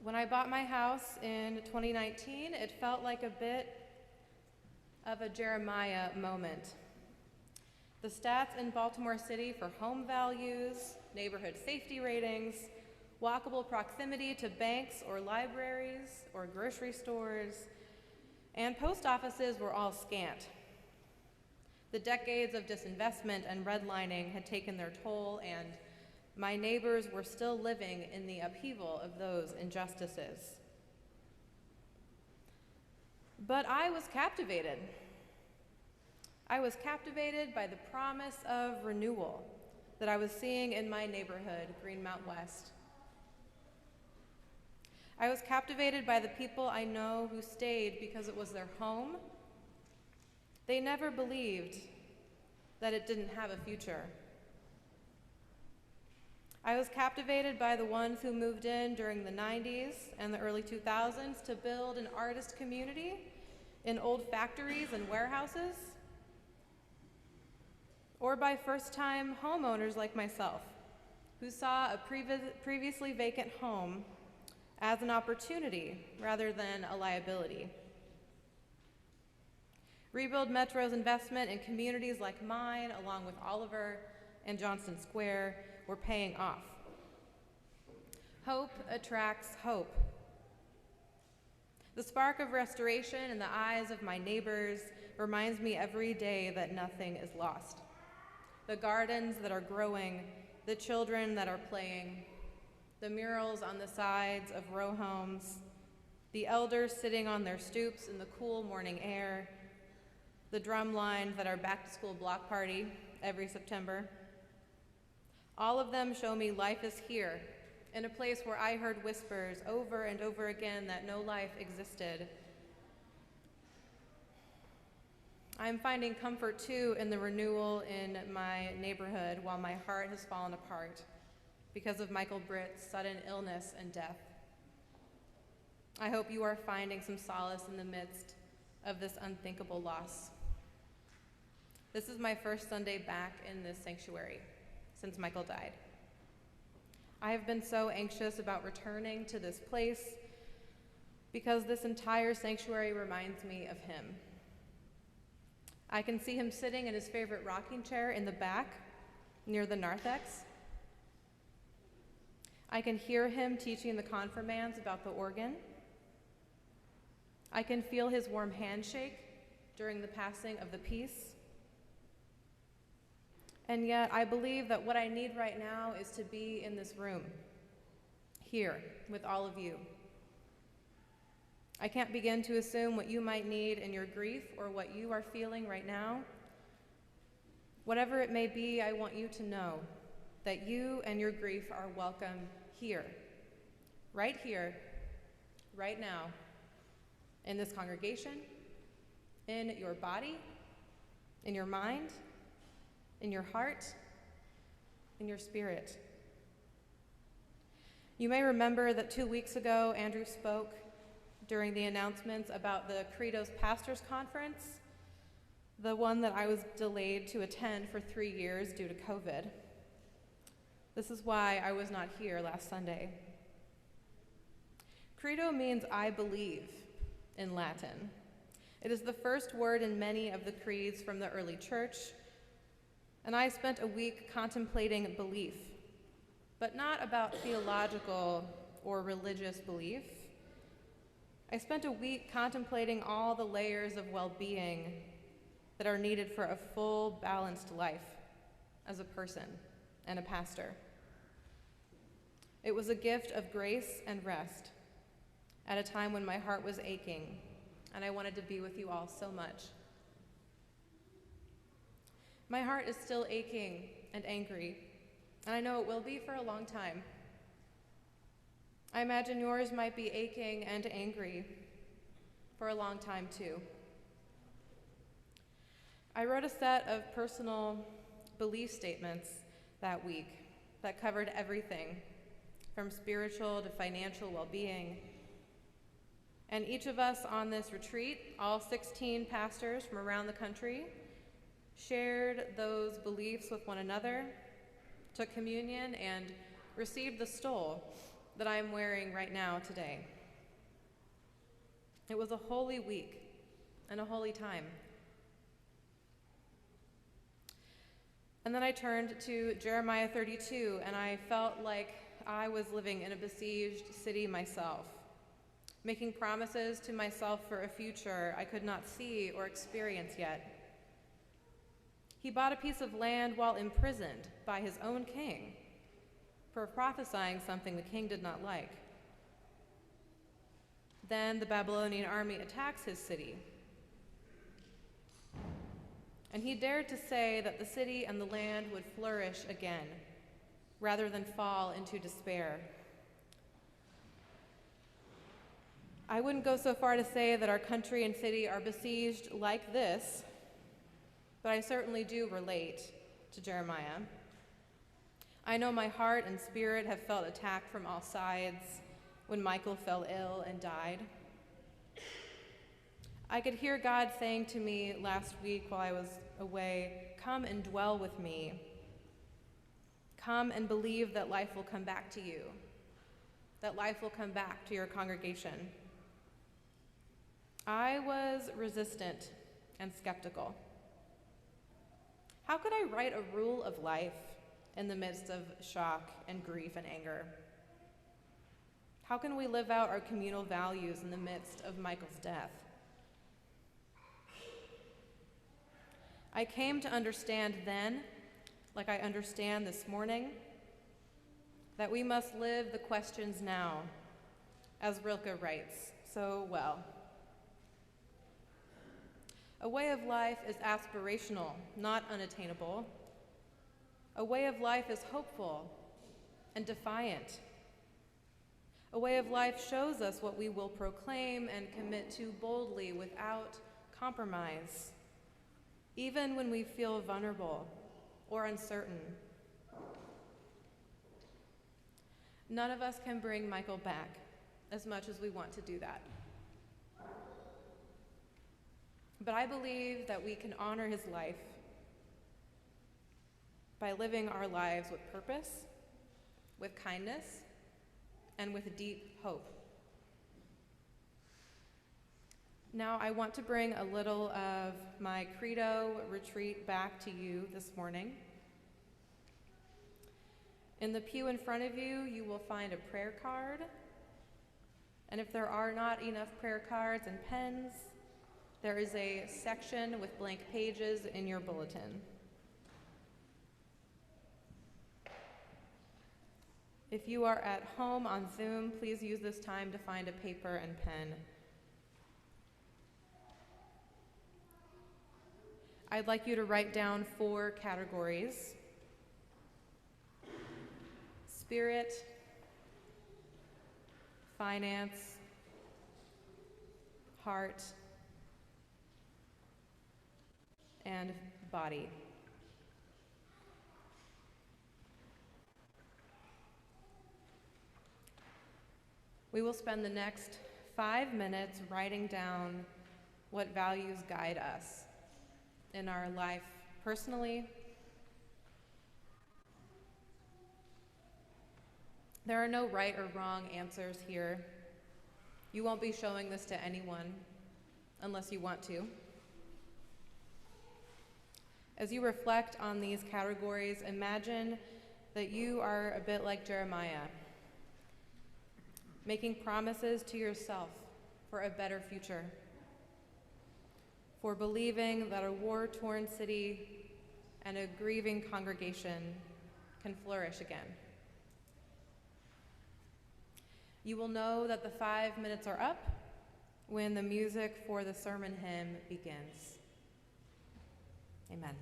When I bought my house in 2019, it felt like a bit of a Jeremiah moment. The stats in Baltimore City for home values, neighborhood safety ratings, walkable proximity to banks or libraries or grocery stores, and post offices were all scant. The decades of disinvestment and redlining had taken their toll, and my neighbors were still living in the upheaval of those injustices. But I was captivated. I was captivated by the promise of renewal that I was seeing in my neighborhood, Greenmount West. I was captivated by the people I know who stayed because it was their home. They never believed that it didn't have a future. I was captivated by the ones who moved in during the 90s and the early 2000s to build an artist community in old factories and warehouses, or by first-time homeowners like myself, who saw a previously vacant home as an opportunity rather than a liability. Rebuild Metro's investment in communities like mine, along with Oliver and Johnston Square, were paying off. Hope attracts hope. The spark of restoration in the eyes of my neighbors reminds me every day that nothing is lost. The gardens that are growing, the children that are playing, the murals on the sides of row homes, the elders sitting on their stoops in the cool morning air, the drum lines at our back-to-school block party every September. All of them show me life is here, in a place where I heard whispers over and over again that no life existed. I'm finding comfort too in the renewal in my neighborhood while my heart has fallen apart because of Michael Britt's sudden illness and death. I hope you are finding some solace in the midst of this unthinkable loss. This is my first Sunday back in this sanctuary since Michael died. I have been so anxious about returning to this place because this entire sanctuary reminds me of him. I can see him sitting in his favorite rocking chair in the back near the narthex. I can hear him teaching the confirmands about the organ. I can feel his warm handshake during the passing of the peace. And yet, I believe that what I need right now is to be in this room, here, with all of you. I can't begin to assume what you might need in your grief or what you are feeling right now. Whatever it may be, I want you to know that you and your grief are welcome here, right now, in this congregation, in your body, in your mind, in your heart, in your spirit. You may remember that 2 weeks ago, Andrew spoke during the announcements about the Credo's Pastors Conference, the one that I was delayed to attend for 3 years due to COVID. This is why I was not here last Sunday. Credo means I believe in Latin. It is the first word in many of the creeds from the early church, and I spent a week contemplating belief, but not about theological or religious belief. I spent a week contemplating all the layers of well-being that are needed for a full, balanced life as a person and a pastor. It was a gift of grace and rest at a time when my heart was aching, and I wanted to be with you all so much. My heart is still aching and angry, and I know it will be for a long time. I imagine yours might be aching and angry for a long time too. I wrote a set of personal belief statements that week that covered everything from spiritual to financial well-being. And each of us on this retreat, all 16 pastors from around the country, shared those beliefs with one another, took communion, and received the stole that I'm wearing right now today. It was a holy week and a holy time. And then I turned to Jeremiah 32, and I felt like I was living in a besieged city myself, making promises to myself for a future I could not see or experience yet. He bought a piece of land while imprisoned by his own king for prophesying something the king did not like. Then the Babylonian army attacks his city. And he dared to say that the city and the land would flourish again, rather than fall into despair. I wouldn't go so far to say that our country and city are besieged like this, but I certainly do relate to Jeremiah. I know my heart and spirit have felt attacked from all sides when Michael fell ill and died. I could hear God saying to me last week while I was away, "Come and dwell with me. Come and believe that life will come back to you, that life will come back to your congregation." I was resistant and skeptical. How could I write a rule of life in the midst of shock and grief and anger? How can we live out our communal values in the midst of Michael's death? I came to understand then, like I understand this morning, that we must live the questions now, as Rilke writes so well. A way of life is aspirational, not unattainable. A way of life is hopeful and defiant. A way of life shows us what we will proclaim and commit to boldly without compromise, even when we feel vulnerable or uncertain. None of us can bring Michael back, as much as we want to do that. But I believe that we can honor his life by living our lives with purpose, with kindness, and with deep hope. Now, I want to bring a little of my Credo retreat back to you this morning. In the pew in front of you, you will find a prayer card. And if there are not enough prayer cards and pens, there is a section with blank pages in your bulletin. If you are at home on Zoom, please use this time to find a paper and pen. I'd like you to write down 4 categories: spirit, finance, heart, and body. We will spend the next 5 minutes writing down what values guide us in our life personally. There are no right or wrong answers here. You won't be showing this to anyone unless you want to. As you reflect on these categories, imagine that you are a bit like Jeremiah, making promises to yourself for a better future, for believing that a war-torn city and a grieving congregation can flourish again. You will know that the 5 minutes are up when the music for the sermon hymn begins. Amen.